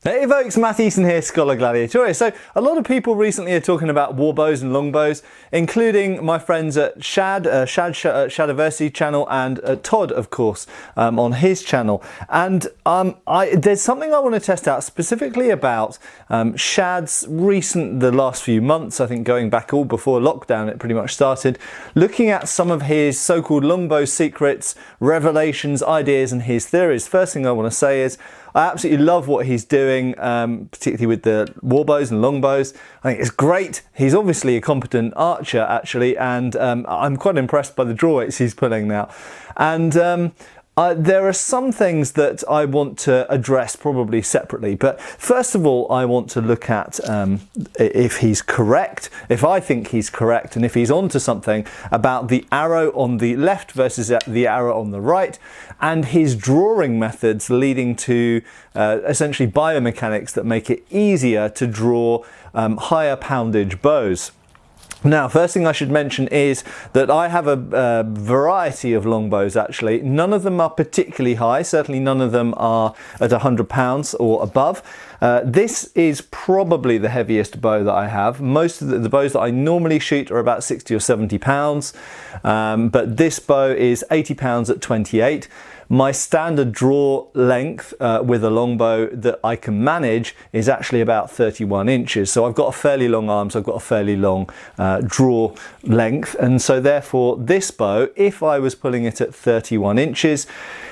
Hey folks, Matt Easton here, Schola Gladiatoria. So a lot of people recently are talking about warbows and longbows, including my friends at Shad Shadiversity Channel and Todd, of course, on his channel. And there's something I want to test out specifically about Shad's the last few months, I think going back all before lockdown it pretty much started, looking at some of his so-called longbow secrets, revelations, ideas and his theories. First thing I want to say is I absolutely love what he's doing, particularly with the warbows and longbows. I think it's great. He's obviously a competent archer, actually, and I'm quite impressed by the draw weights he's pulling now. And there are some things that I want to address probably separately, but first of all I want to look at if he's correct, if I think he's correct, and if he's onto something about the arrow on the left versus the arrow on the right, and his drawing methods leading to essentially biomechanics that make it easier to draw higher poundage bows. Now, first thing I should mention is that I have a variety of longbows actually. None of them are particularly high, certainly none of them are at £100 or above. This is probably the heaviest bow that I have. Most of the bows that I normally shoot are about 60 or 70 pounds, but this bow is 80 pounds at 28. My standard draw length with a longbow that I can manage is actually about 31 inches. So I've got a fairly long arm, so I've got a fairly long draw length. And so therefore this bow, if I was pulling it at 31 inches,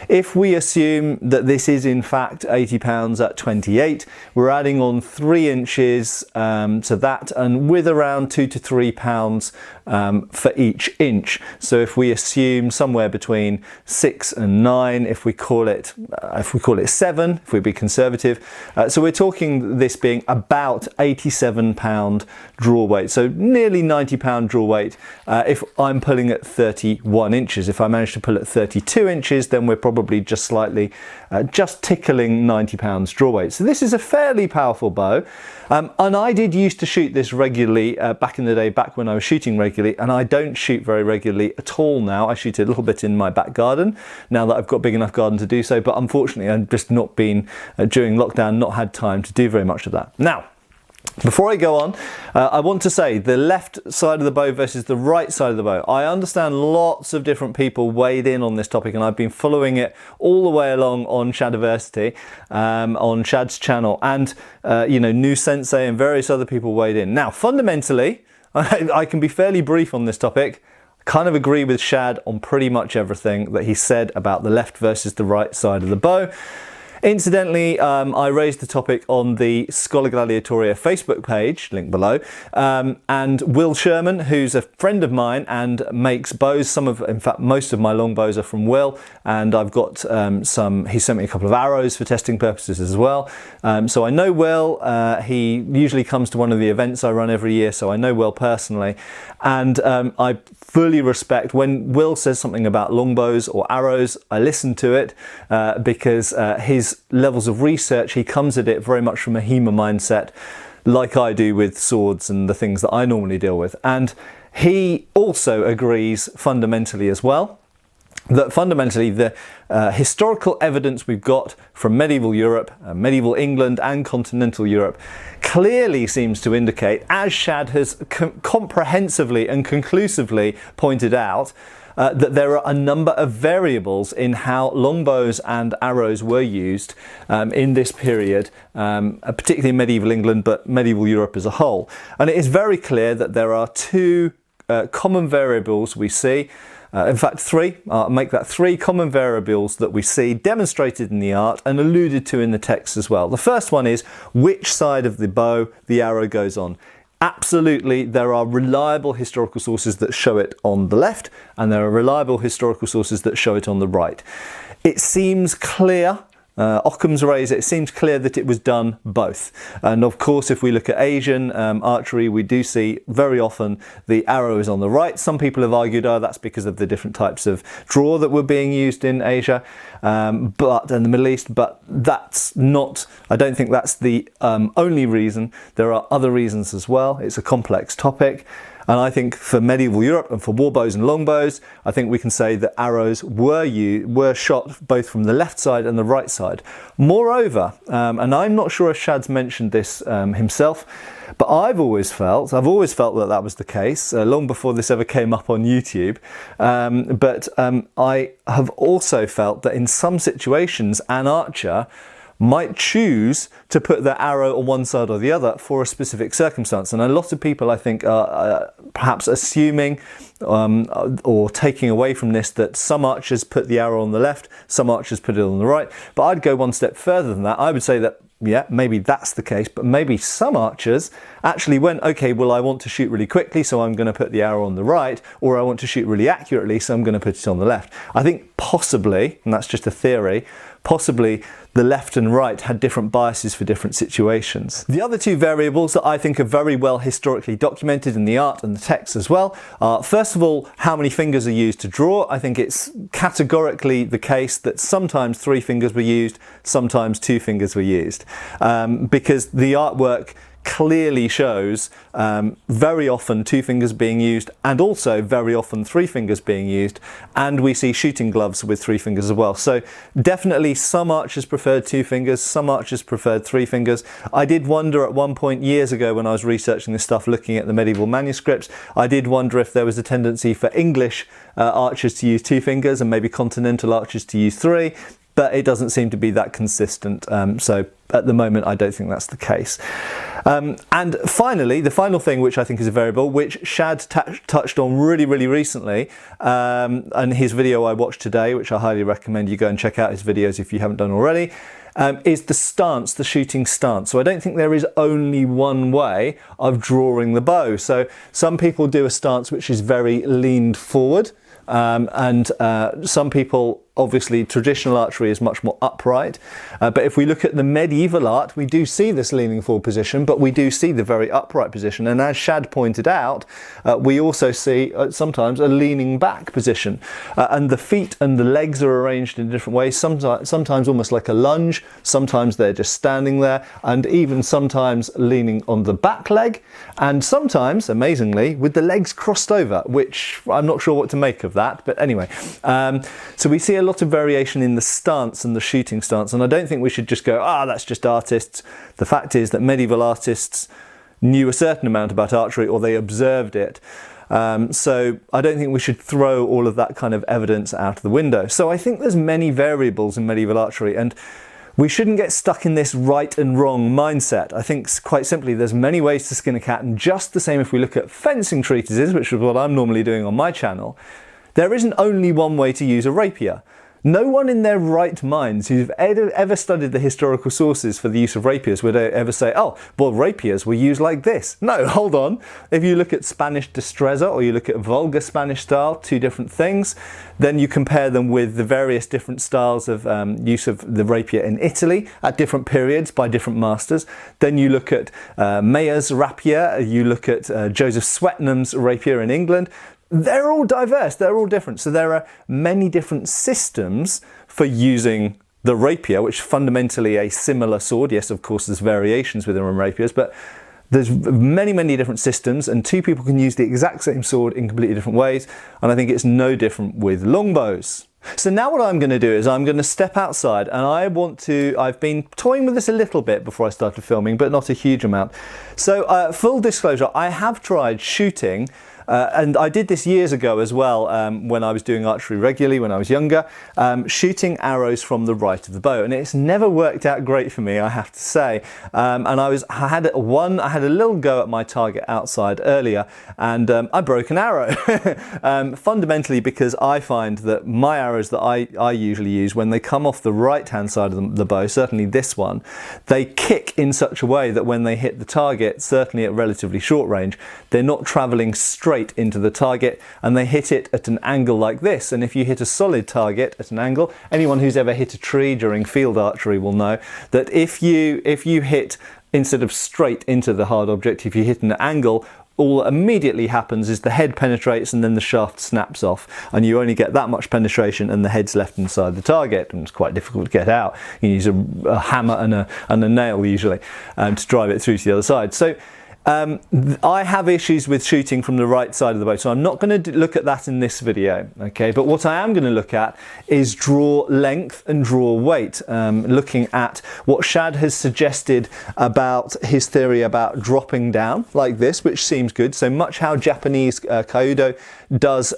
if we assume that this is in fact 80 pounds at 28, we're adding on 3 inches to that, and with around 2 to 3 pounds for each inch. So if we assume somewhere between 6 and 9, if we call it 7, if we be conservative, so we're talking this being about 87 pound draw weight, so nearly 90 pound draw weight if I'm pulling at 31 inches. If I manage to pull at 32 inches, then we're probably just slightly just tickling 90 pounds draw weight. So this is a fairly powerful bow, and I did used to shoot this regularly back in the day, back when I was shooting regularly, and I don't shoot very regularly at all now. I shoot a little bit in my back garden now that I've got a big enough garden to do so, but unfortunately I've just not been during lockdown, not had time to do very much of that. Now, before I go on, I want to say the left side of the bow versus the right side of the bow. I understand lots of different people weighed in on this topic, and I've been following it all the way along on Shadiversity, on Shad's channel, and you know, New Sensei and various other people weighed in. Now, fundamentally, I can be fairly brief on this topic. I kind of agree with Shad on pretty much everything that he said about the left versus the right side of the bow. Incidentally, I raised the topic on the Schola Gladiatoria Facebook page, link below, and Will Sherman, who's a friend of mine and makes bows, in fact most of my long bows are from Will, and I've got he sent me a couple of arrows for testing purposes as well. So I know Will, he usually comes to one of the events I run every year, so I know Will personally, and I fully respect when Will says something about longbows or arrows, I listen to it because his levels of research, he comes at it very much from a HEMA mindset, like I do with swords and the things that I normally deal with. And he also agrees fundamentally as well that fundamentally the historical evidence we've got from medieval Europe, medieval England and continental Europe clearly seems to indicate, as Shad has comprehensively and conclusively pointed out, that there are a number of variables in how longbows and arrows were used in this period, particularly in medieval England, but medieval Europe as a whole. And it is very clear that there are two common variables we see. In fact, three. I'll make that 3 common variables that we see demonstrated in the art and alluded to in the text as well. The first one is which side of the bow the arrow goes on. Absolutely, there are reliable historical sources that show it on the left, and there are reliable historical sources that show it on the right. It seems clear, Occam's razor, it seems clear that it was done both. And of course, if we look at Asian archery, we do see very often the arrow is on the right. Some people have argued, oh, that's because of the different types of draw that were being used in Asia and the Middle East, but that's not, I don't think that's the only reason. There are other reasons as well. It's a complex topic. And I think for medieval Europe and for warbows and longbows, I think we can say that arrows were shot both from the left side and the right side. Moreover, and I'm not sure if Shad's mentioned this himself, but I've always felt that that was the case, long before this ever came up on YouTube. But I have also felt that in some situations, an archer might choose to put their arrow on one side or the other for a specific circumstance. And a lot of people, I think, are perhaps assuming or taking away from this that some archers put the arrow on the left, some archers put it on the right. But I'd go one step further than that. I would say that, yeah, maybe that's the case, but maybe some archers actually went, okay, well, I want to shoot really quickly, so I'm going to put the arrow on the right, or I want to shoot really accurately, so I'm going to put it on the left. I think possibly, and that's just a theory, possibly the left and right had different biases for different situations. The other two variables that I think are very well historically documented in the art and the text as well are, first of all, how many fingers are used to draw. I think it's categorically the case that sometimes 3 fingers were used, sometimes 2 fingers were used, because the artwork clearly shows very often 2 fingers being used, and also very often 3 fingers being used, and we see shooting gloves with 3 fingers as well. So definitely some archers preferred 2 fingers, some archers preferred 3 fingers. I did wonder at one point years ago when I was researching this stuff, looking at the medieval manuscripts, I did wonder if there was a tendency for English archers to use 2 fingers and maybe continental archers to use 3, but it doesn't seem to be that consistent. So at the moment, I don't think that's the case. And finally, the final thing which I think is a variable, which Shad touched on really recently, and his video I watched today, which I highly recommend you go and check out his videos if you haven't done already, is the stance, the shooting stance. So I don't think there is only one way of drawing the bow. So some people do a stance which is very leaned forward, and some people, obviously traditional archery is much more upright, but if we look at the medieval art, we do see this leaning forward position, but we do see the very upright position, and as Shad pointed out, we also see sometimes a leaning back position, and the feet and the legs are arranged in different ways, sometimes almost like a lunge, sometimes they're just standing there, and even sometimes leaning on the back leg, and sometimes, amazingly, with the legs crossed over, which I'm not sure what to make of that, but anyway, so we see a lot of variation in the stance and the shooting stance, and I don't think we should just go, that's just artists. The fact is that medieval artists knew a certain amount about archery, or they observed it. So I don't think we should throw all of that kind of evidence out of the window. So I think there's many variables in medieval archery, and we shouldn't get stuck in this right and wrong mindset. I think quite simply there's many ways to skin a cat, and just the same if we look at fencing treatises, which is what I'm normally doing on my channel, there isn't only one way to use a rapier. No one in their right minds who've ever studied the historical sources for the use of rapiers would ever say, oh, well, rapiers were used like this. No, hold on. If you look at Spanish destreza or you look at vulgar Spanish style, 2 different things, then you compare them with the various different styles of use of the rapier in Italy at different periods by different masters. Then you look at Mayer's rapier, you look at Joseph Swetnam's rapier in England. They're all diverse, they're all different. So there are many different systems for using the rapier, which is fundamentally a similar sword. Yes, of course, there's variations within rapiers, but there's many different systems, and 2 people can use the exact same sword in completely different ways. And I think it's no different with longbows. So now what I'm going to do is I'm going to step outside, and I've been toying with this a little bit before I started filming, but not a huge amount. So full disclosure, I have tried shooting, and I did this years ago as well, when I was doing archery regularly when I was younger, shooting arrows from the right of the bow, and it's never worked out great for me, I have to say. And I had a little go at my target outside earlier, and I broke an arrow. Fundamentally because I find that my arrows that I usually use, when they come off the right hand side of the bow, certainly this one, they kick in such a way that when they hit the target, certainly at relatively short range, they're not travelling straight into the target, and they hit it at an angle like this. And if you hit a solid target at an angle, anyone who's ever hit a tree during field archery will know that if you hit, instead of straight into the hard object, if you hit an angle, all that immediately happens is the head penetrates and then the shaft snaps off, and you only get that much penetration and the head's left inside the target, and it's quite difficult to get out. You use a hammer and a nail usually to drive it through to the other side. So I have issues with shooting from the right side of the bow, so I'm not going to look at that in this video, okay? But what I am going to look at is draw length and draw weight, looking at what Shad has suggested about his theory about dropping down like this, which seems good. So much how Japanese Kyudo does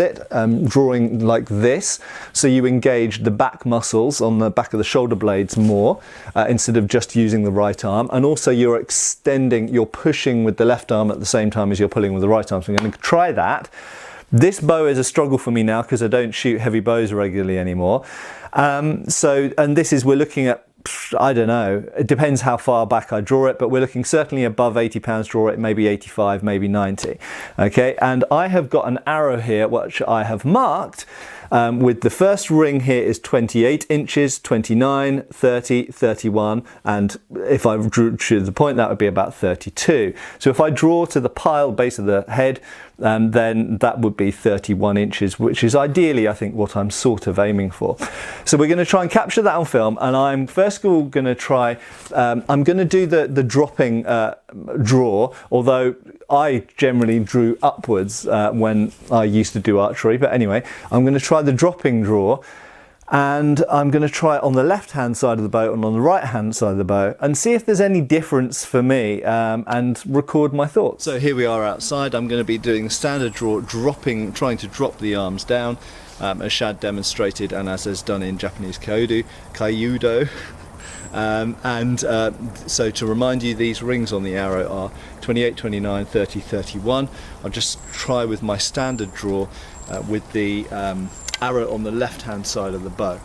it, drawing like this. So you engage the back muscles on the back of the shoulder blades more instead of just using the right arm, and also you're extending, you're pushing with the left arm at the same time as you're pulling with the right arm. So I'm going to try that. This bow is a struggle for me now because I don't shoot heavy bows regularly anymore. And this is, we're looking at, I don't know, it depends how far back I draw it, but we're looking certainly above 80 pounds draw it, maybe 85, maybe 90. Okay, and I have got an arrow here which I have marked with the first ring here is 28 inches, 29, 30, 31, and if I drew to the point that would be about 32. So if I draw to the pile base of the head, then that would be 31 inches, which is ideally, I think, what I'm sort of aiming for. So we're going to try and capture that on film, and I'm first of all going to try, I'm going to do the dropping draw, although I generally drew upwards when I used to do archery, but anyway, I'm going to try the dropping draw, and I'm going to try it on the left hand side of the bow and on the right hand side of the bow and see if there's any difference for me, and record my thoughts. So here we are outside. I'm going to be doing the standard draw, trying to drop the arms down, as Shad demonstrated and as is done in Japanese Kyudo. So to remind you, these rings on the arrow are 28, 29, 30, 31. I'll just try with my standard draw with the arrow on the left hand side of the bow.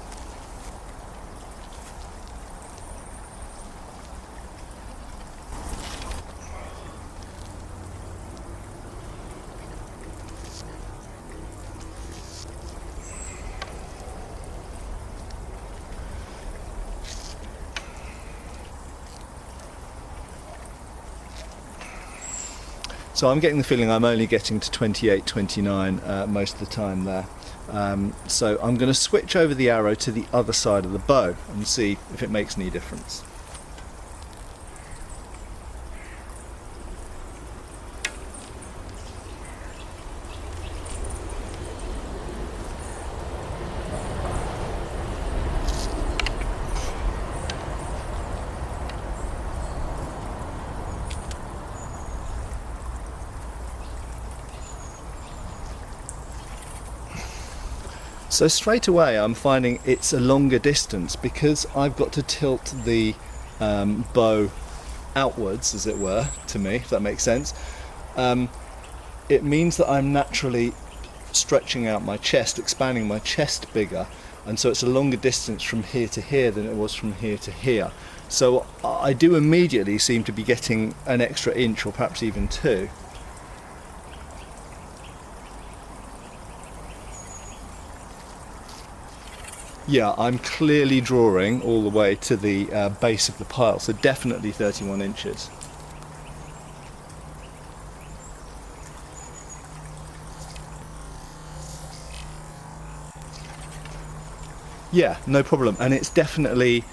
So I'm getting the feeling I'm only getting to 28, 29 most of the time there. So I'm going to switch over the arrow to the other side of the bow and see if it makes any difference. So straight away I'm finding it's a longer distance because I've got to tilt the bow outwards, as it were, to me, if that makes sense. It means that I'm naturally stretching out my chest, expanding my chest bigger, and so it's a longer distance from here to here than it was from here to here. So I do immediately seem to be getting an extra inch or perhaps even two. Yeah, I'm clearly drawing all the way to the base of the pile, so definitely 31 inches. Yeah, no problem, and it's definitely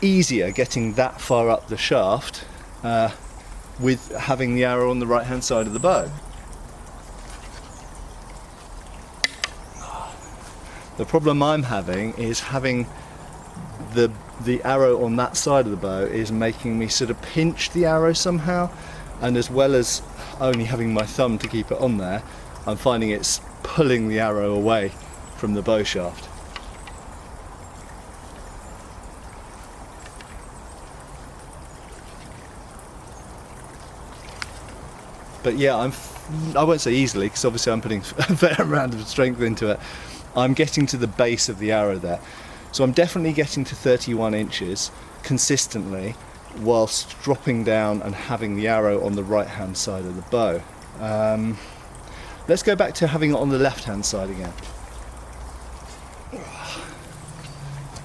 easier getting that far up the shaft with having the arrow on the right hand side of the bow. The problem I'm having is having the arrow on that side of the bow is making me sort of pinch the arrow somehow, and as well as only having my thumb to keep it on there, I'm finding it's pulling the arrow away from the bow shaft. But yeah, I won't say easily, because obviously I'm putting a fair amount of strength into it. I'm getting to the base of the arrow there. So I'm definitely getting to 31 inches consistently whilst dropping down and having the arrow on the right hand side of the bow. Let's go back to having it on the left hand side again.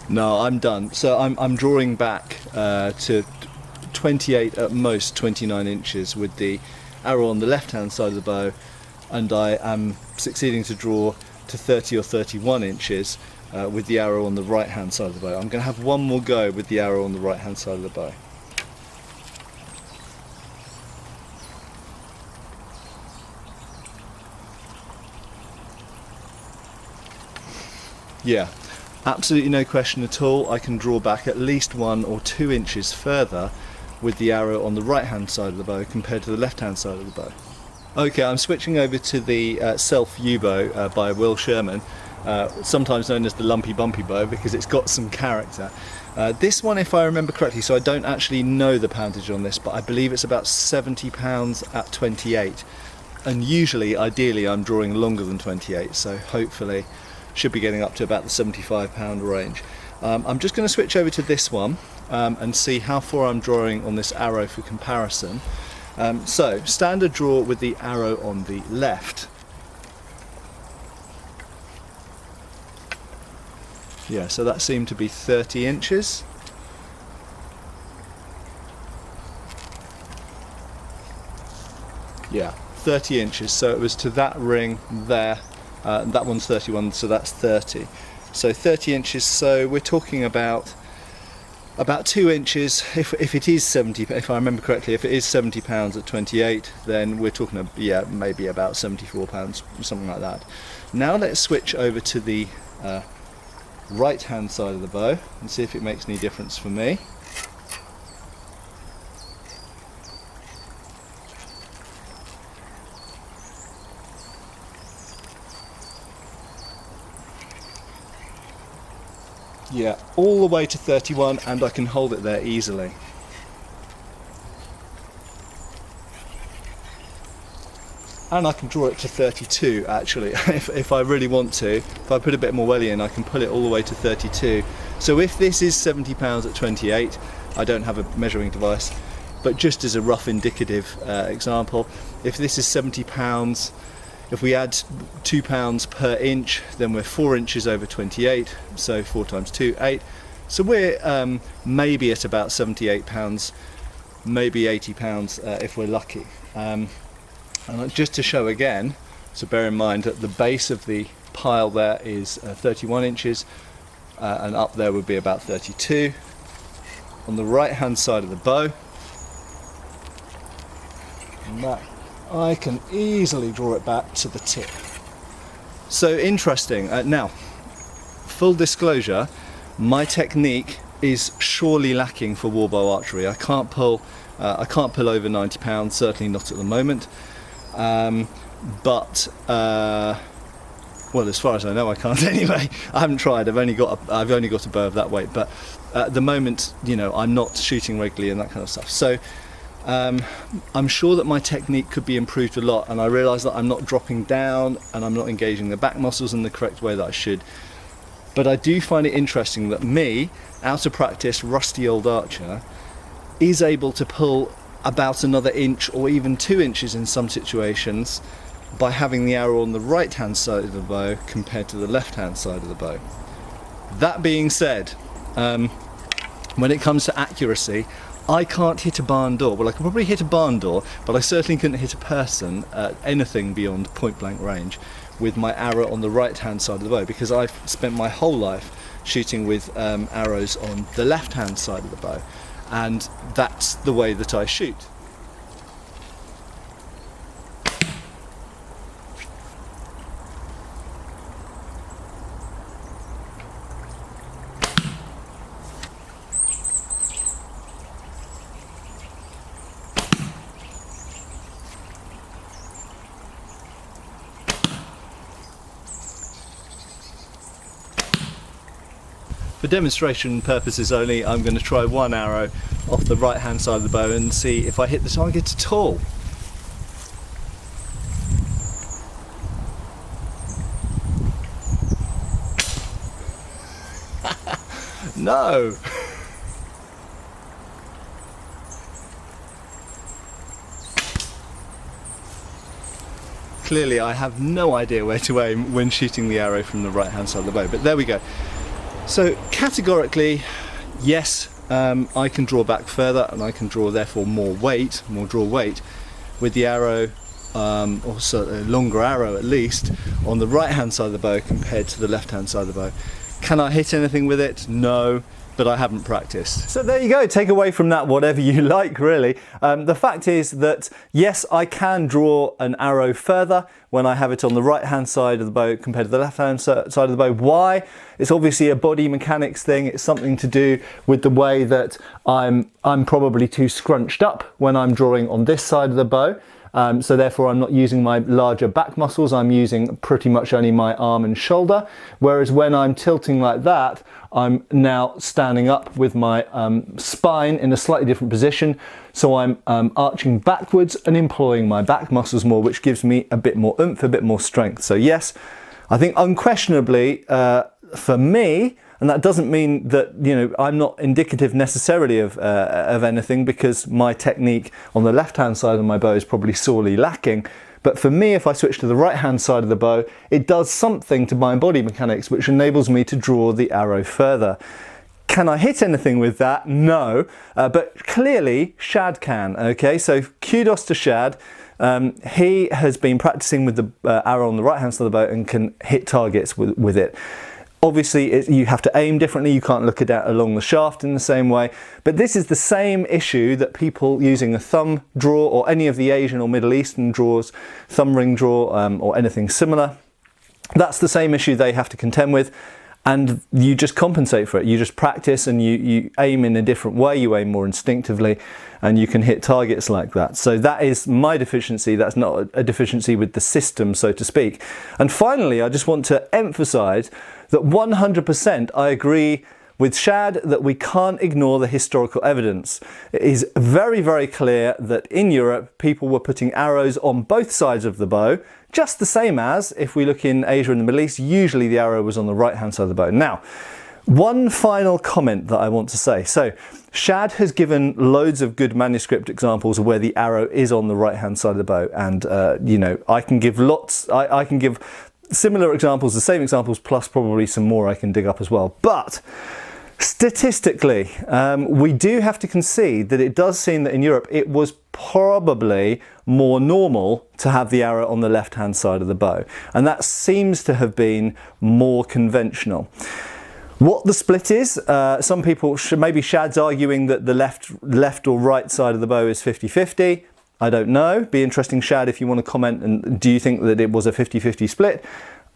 No, I'm done. So I'm drawing back to 28, at most 29 inches with the arrow on the left hand side of the bow, and I am succeeding to draw to 30 or 31 inches with the arrow on the right hand side of the bow. I'm going to have one more go with the arrow on the right hand side of the bow. Yeah, absolutely no question at all. I can draw back at least 1 or 2 inches further with the arrow on the right hand side of the bow compared to the left hand side of the bow. Okay, I'm switching over to the Self U-bow by Will Sherman, sometimes known as the Lumpy Bumpy bow because it's got some character. This one, if I remember correctly, so I don't actually know the poundage on this, but I believe it's about 70 pounds at 28. And usually, ideally, I'm drawing longer than 28, so hopefully should be getting up to about the 75 pound range. I'm just going to switch over to this one and see how far I'm drawing on this arrow for comparison. So, standard draw with the arrow on the left. Yeah, so that seemed to be 30 inches. Yeah, 30 inches, so it was to that ring there. That one's 31, so that's 30. So 30 inches, so we're talking about 2 inches, if it is 70, if I remember correctly, if it is 70 pounds at 28, then we're talking, yeah, maybe about 74 pounds, something like that. Now let's switch over to the right hand side of the bow and see if it makes any difference for me. Yeah, all the way to 31, and I can hold it there easily. And I can draw it to 32 actually, if I really want to. If I put a bit more welly in, I can pull it all the way to 32. So if this is 70 pounds at 28, I don't have a measuring device, but just as a rough indicative example, if this is 70 pounds, if we add 2 pounds per inch, then we're 4 inches over 28, so 4 times 2, 8. So we're maybe at about 78 pounds, maybe 80 pounds if we're lucky. And just to show again, so bear in mind that the base of the pile there is 31 inches, and up there would be about 32. On the right hand side of the bow, and that I can easily draw it back to the tip. So interesting. Now, full disclosure, my technique is surely lacking for warbow archery. I can't pull over 90 pounds, certainly not at the moment. But well, as far as I know, I can't anyway. I haven't tried. I've only got a bow of that weight. But at the moment, you know, I'm not shooting regularly and that kind of stuff. So I'm sure that my technique could be improved a lot, and I realise that I'm not dropping down and I'm not engaging the back muscles in the correct way that I should. But I do find it interesting that me, out of practice, rusty old archer, is able to pull about another inch or even 2 inches in some situations by having the arrow on the right hand side of the bow compared to the left hand side of the bow. That being said, when it comes to accuracy, I can't hit a barn door. Well, I can probably hit a barn door, but I certainly couldn't hit a person at anything beyond point blank range with my arrow on the right hand side of the bow, because I've spent my whole life shooting with arrows on the left hand side of the bow, and that's the way that I shoot. For demonstration purposes only, I'm going to try one arrow off the right hand side of the bow and see if I hit the target at all. No! Clearly I have no idea where to aim when shooting the arrow from the right hand side of the bow, but there we go. So categorically, yes, I can draw back further, and I can draw therefore more draw weight with the arrow, also a longer arrow at least, on the right hand side of the bow compared to the left hand side of the bow. Can I hit anything with it? No. but I haven't practiced. So there you go, take away from that whatever you like, really. The fact is that yes, I can draw an arrow further when I have it on the right hand side of the bow compared to the left hand side of the bow. Why? It's obviously a body mechanics thing. It's something to do with the way that I'm probably too scrunched up when I'm drawing on this side of the bow. So therefore I'm not using my larger back muscles, I'm using pretty much only my arm and shoulder. Whereas when I'm tilting like that, I'm now standing up with my spine in a slightly different position. So I'm arching backwards and employing my back muscles more, which gives me a bit more oomph, a bit more strength. So yes, I think unquestionably for me, and that doesn't mean that, you know, I'm not indicative necessarily of anything, because my technique on the left-hand side of my bow is probably sorely lacking. But for me, if I switch to the right-hand side of the bow, it does something to my body mechanics, which enables me to draw the arrow further. Can I hit anything with that? No, but clearly Shad can, okay? So kudos to Shad. He has been practicing with the arrow on the right-hand side of the bow and can hit targets with it. Obviously, you have to aim differently. You can't look at that along the shaft in the same way. But this is the same issue that people using a thumb draw, or any of the Asian or Middle Eastern draws, thumb ring draw, or anything similar. That's the same issue they have to contend with. And you just compensate for it. You just practice and you aim in a different way. You aim more instinctively and you can hit targets like that. So that is my deficiency. That's not a deficiency with the system, so to speak. And finally, I just want to emphasize that 100% I agree with Shad that we can't ignore the historical evidence. It is very, very clear that in Europe, people were putting arrows on both sides of the bow, just the same as if we look in Asia and the Middle East, usually the arrow was on the right-hand side of the bow. Now, one final comment that I want to say. So, Shad has given loads of good manuscript examples of where the arrow is on the right-hand side of the bow. And, you know, I can give lots, I can give similar examples, the same examples, plus probably some more I can dig up as well. But statistically, we do have to concede that it does seem that in Europe it was probably more normal to have the arrow on the left-hand side of the bow. And that seems to have been more conventional. What the split is, some people, maybe Shad's arguing that the left or right side of the bow is 50-50. I don't know. Be interesting, Shad, if you want to comment. And do you think that it was a 50-50 split?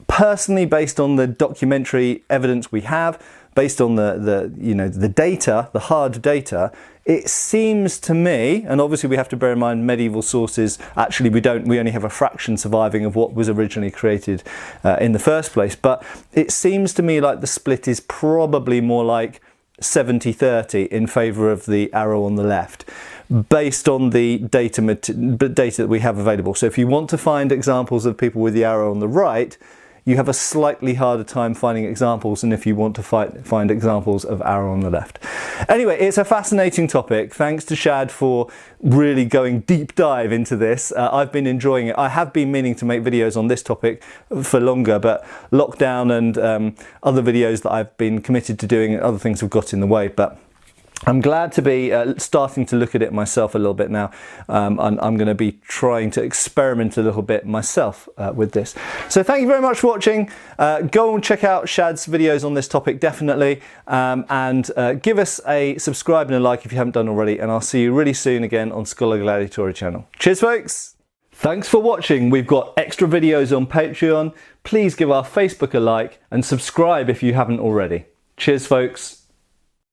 Personally, based on the documentary evidence we have, based on the data, the hard data, it seems to me, and obviously we have to bear in mind medieval sources, actually we only have a fraction surviving of what was originally created in the first place, but it seems to me like the split is probably more like 70-30 in favour of the arrow on the left, based on the data that we have available. So if you want to find examples of people with the arrow on the right, you have a slightly harder time finding examples than if you want to find examples of arrow on the left. Anyway, it's a fascinating topic. Thanks to Shad for really going deep dive into this. I've been enjoying it. I have been meaning to make videos on this topic for longer, but lockdown and other videos that I've been committed to doing and other things have got in the way. But I'm glad to be starting to look at it myself a little bit now. I'm going to be trying to experiment a little bit myself with this. So thank you very much for watching. Go and check out Shad's videos on this topic, definitely. And give us a subscribe and a like if you haven't done already. And I'll see you really soon again on Schola Gladiatoria Channel. Cheers, folks. Thanks for watching. We've got extra videos on Patreon. Please give our Facebook a like and subscribe if you haven't already. Cheers, folks.